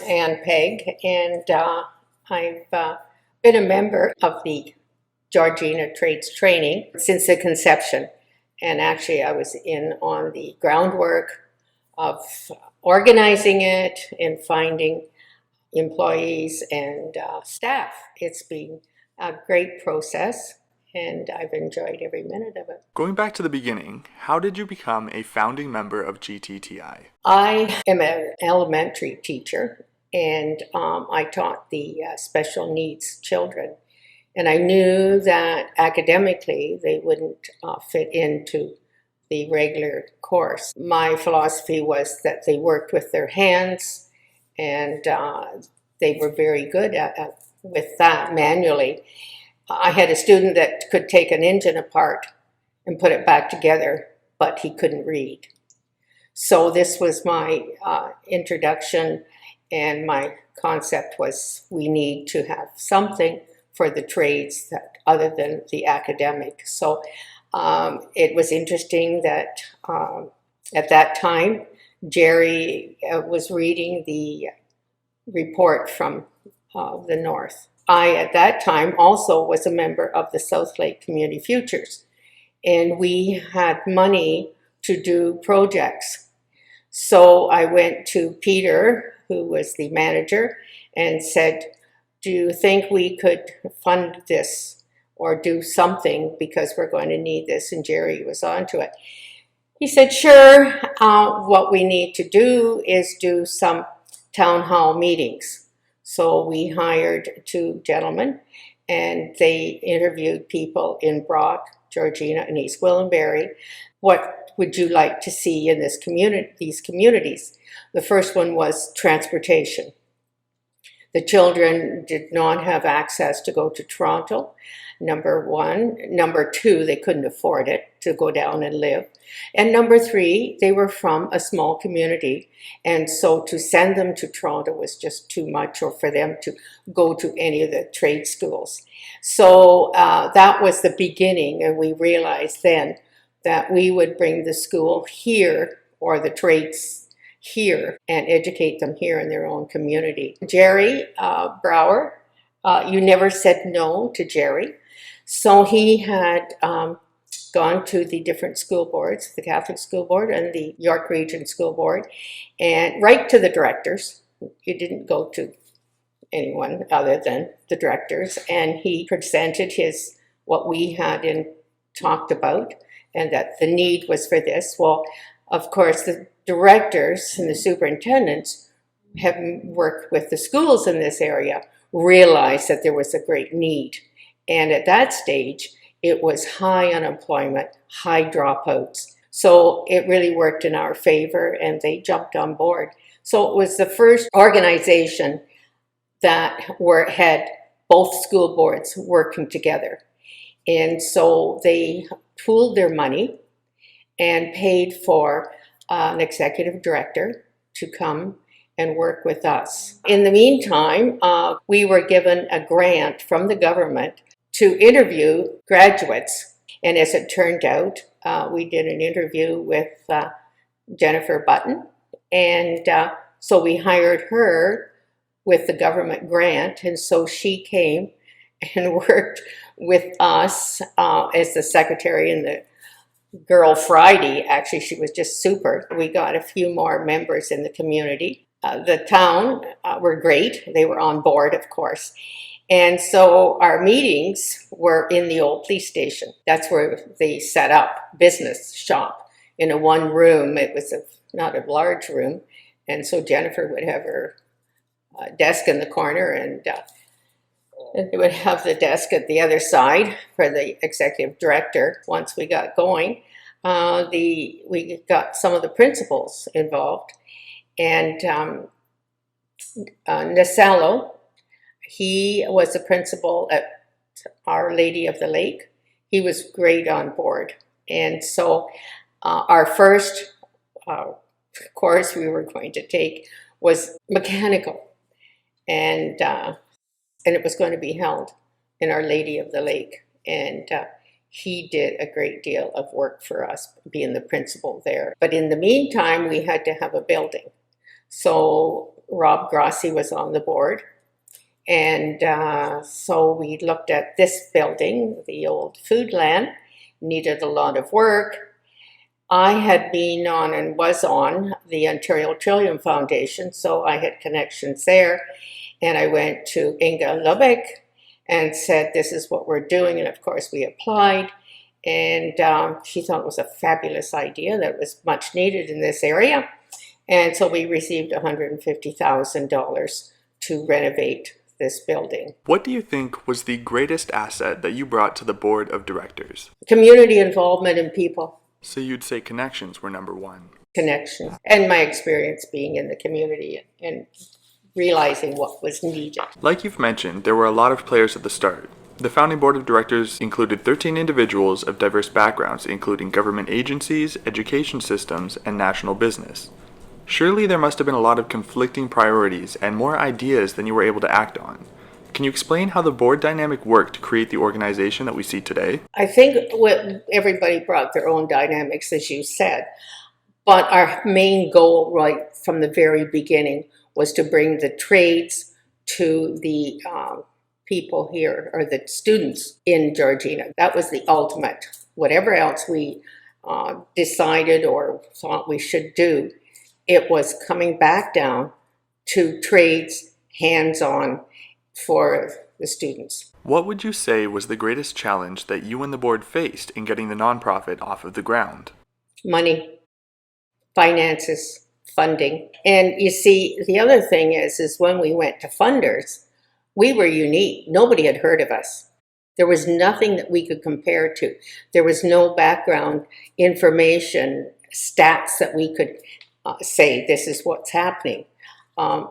I'm Pegg, and I've been a member of the Georgina Trades Training since the conception. And actually, I was in on the groundwork of organizing it and finding employees and staff. It's been a great process, and I've enjoyed every minute of it. Going back to the beginning, how did you become a founding member of GTTI? I am an elementary teacher, and I taught the special needs children. And I knew that academically they wouldn't fit into the regular course. My philosophy was that they worked with their hands, and they were very good with that manually. I had a student that could take an engine apart and put it back together, but he couldn't read. So this was my introduction, and my concept was we need to have something for the trades that other than the academic. So it was interesting that at that time, Jerry was reading the report from the North. I, at that time, also was a member of the South Lake Community Futures, and we had money to do projects. So I went to Peter, who was the manager, and said, do you think we could fund this or do something because we're going to need this? And Jerry was onto it. He said, sure, what we need to do is do some town hall meetings. So we hired two gentlemen, and they interviewed people in Brock, Georgina, and East Gwillimbury. What would you like to see in this these communities? The first one was transportation. The children did not have access to go to Toronto, number one. Number two, they couldn't afford it to go down and live. And number three, they were from a small community. And so to send them to Toronto was just too much, or for them to go to any of the trade schools. So that was the beginning. And we realized then that we would bring the school here, or the trades here, and educate them here in their own community. Jerry Brower, you never said no to Jerry. So he had gone to the different school boards, the Catholic School Board and the York Region School Board, and right to the directors. You didn't go to anyone other than the directors. And he presented what we had talked about, and that the need was for this. Well, of course, the directors and the superintendents, having worked with the schools in this area, realized that there was a great need. And at that stage, it was high unemployment, high dropouts. So it really worked in our favor, and they jumped on board. So it was the first organization that had both school boards working together. And so they pooled their money and paid for an executive director to come and work with us. In the meantime, we were given a grant from the government to interview graduates. And as it turned out, we did an interview with Jennifer Button. And so we hired her with the government grant. And so she came and worked with us as the secretary and the Girl Friday. Actually, she was just super. We got a few more members in the community. The town were great. They were on board, of course. And so our meetings were in the old police station. That's where they set up business shop in a one room. It was not a large room. And so Jennifer would have her desk in the corner, and they would have the desk at the other side for the executive director. Once we got going, we got some of the principals involved. And Nasello, he was a principal at Our Lady of the Lake. He was great on board. And so our first course we were going to take was mechanical. And it was going to be held in Our Lady of the Lake. And he did a great deal of work for us, being the principal there. But in the meantime, we had to have a building. So Rob Grossi was on the board. And so we looked at this building, the old Foodland, needed a lot of work. I had been on and was on the Ontario Trillium Foundation, so I had connections there. And I went to Inga Lubeck and said, this is what we're doing. And of course we applied. And she thought it was a fabulous idea that was much needed in this area. And so we received $150,000 to renovate this building. What do you think was the greatest asset that you brought to the board of directors? Community involvement in people. So you'd say connections were number one. Connection. And my experience being in the community and realizing what was needed. Like you've mentioned, there were a lot of players at the start. The founding board of directors included 13 individuals of diverse backgrounds, including government agencies, education systems, and national business. Surely there must have been a lot of conflicting priorities and more ideas than you were able to act on. Can you explain how the board dynamic worked to create the organization that we see today? I think everybody brought their own dynamics, as you said, but our main goal right from the very beginning was to bring the trades to the people here, or the students in Georgina. That was the ultimate. Whatever else we decided or thought we should do, it was coming back down to trades, hands-on for the students. What would you say was the greatest challenge that you and the board faced in getting the nonprofit off of the ground? Money, finances, funding. And you see, the other thing is when we went to funders, we were unique. Nobody had heard of us. There was nothing that we could compare to. There was no background information, stats that we could say this is what's happening.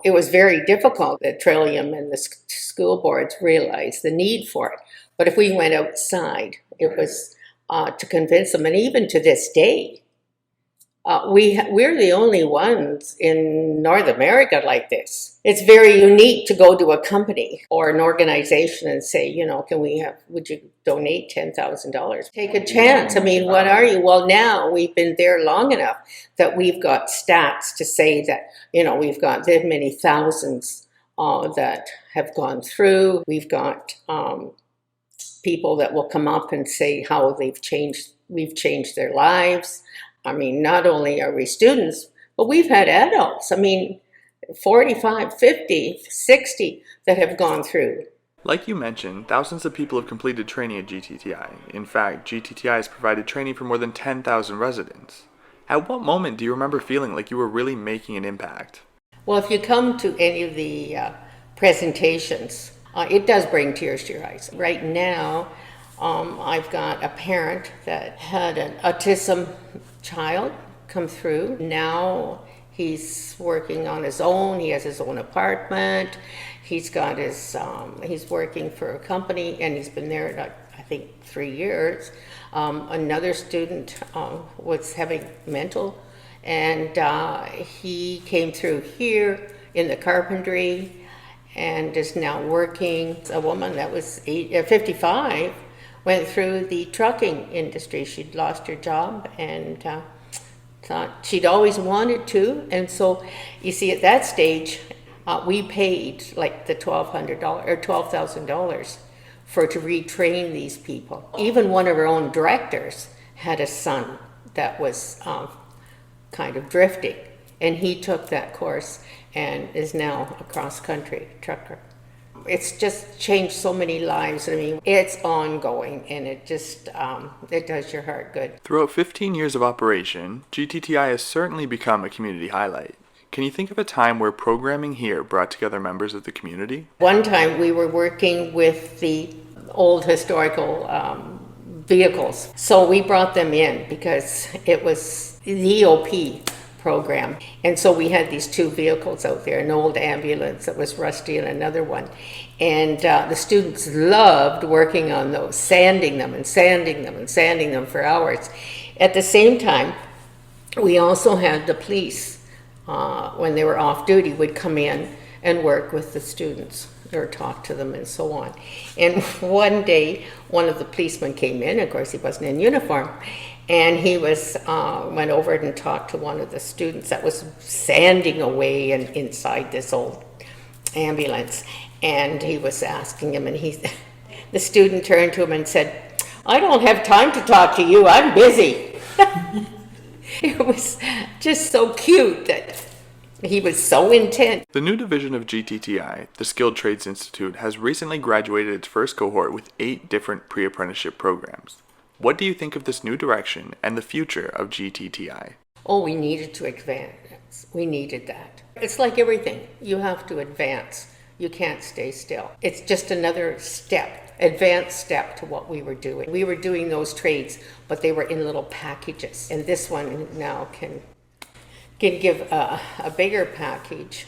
It was very difficult. The Trillium and the school boards realized the need for it. But if we went outside, it was to convince them. And even to this day, we're the only ones in North America like this. It's very unique to go to a company or an organization and say, you know, would you donate $10,000? Take a chance. I mean, what are you? Well, now we've been there long enough that we've got stats to say that, you know, we've got that many thousands that have gone through. We've got people that will come up and say how we've changed their lives. I mean, not only are we students, but we've had adults. I mean, 45, 50, 60 that have gone through. Like you mentioned, thousands of people have completed training at GTTI. In fact, GTTI has provided training for more than 10,000 residents. At what moment do you remember feeling like you were really making an impact? Well, if you come to any of the presentations, it does bring tears to your eyes. Right now, I've got a parent that had an autism child come through. Now he's working on his own. He has his own apartment. He's got he's working for a company, and he's been there, I think, 3 years. Another student was having mental, and he came through here in the carpentry and is now working. A woman that was 55 went through the trucking industry. She'd lost her job and thought she'd always wanted to. And so, you see, at that stage, we paid like the $1,200 or $12,000 to retrain these people. Even one of our own directors had a son that was kind of drifting, and he took that course and is now a cross-country trucker. It's just changed so many lives. I mean, it's ongoing, and it just, it does your heart good. Throughout 15 years of operation, GTTI has certainly become a community highlight. Can you think of a time where programming here brought together members of the community? One time we were working with the old historical vehicles. So we brought them in because it was the EOP program. And so we had these two vehicles out there, an old ambulance that was rusty and another one. And the students loved working on those, sanding them and sanding them and sanding them for hours. At the same time, we also had the police, when they were off duty, would come in and work with the students or talk to them and so on. And one day, one of the policemen came in. Of course, he wasn't in uniform. And he went over and talked to one of the students that was sanding away inside this old ambulance. And he was asking him, and the student turned to him and said, "I don't have time to talk to you, I'm busy." It was just so cute that he was so intent. The new division of GTTI, the Skilled Trades Institute, has recently graduated its first cohort with 8 different pre-apprenticeship programs. What do you think of this new direction and the future of GTTI? Oh, we needed to advance. We needed that. It's like everything. You have to advance. You can't stay still. It's just another step, advanced step to what we were doing. We were doing those trades, but they were in little packages. And this one now can give a bigger package.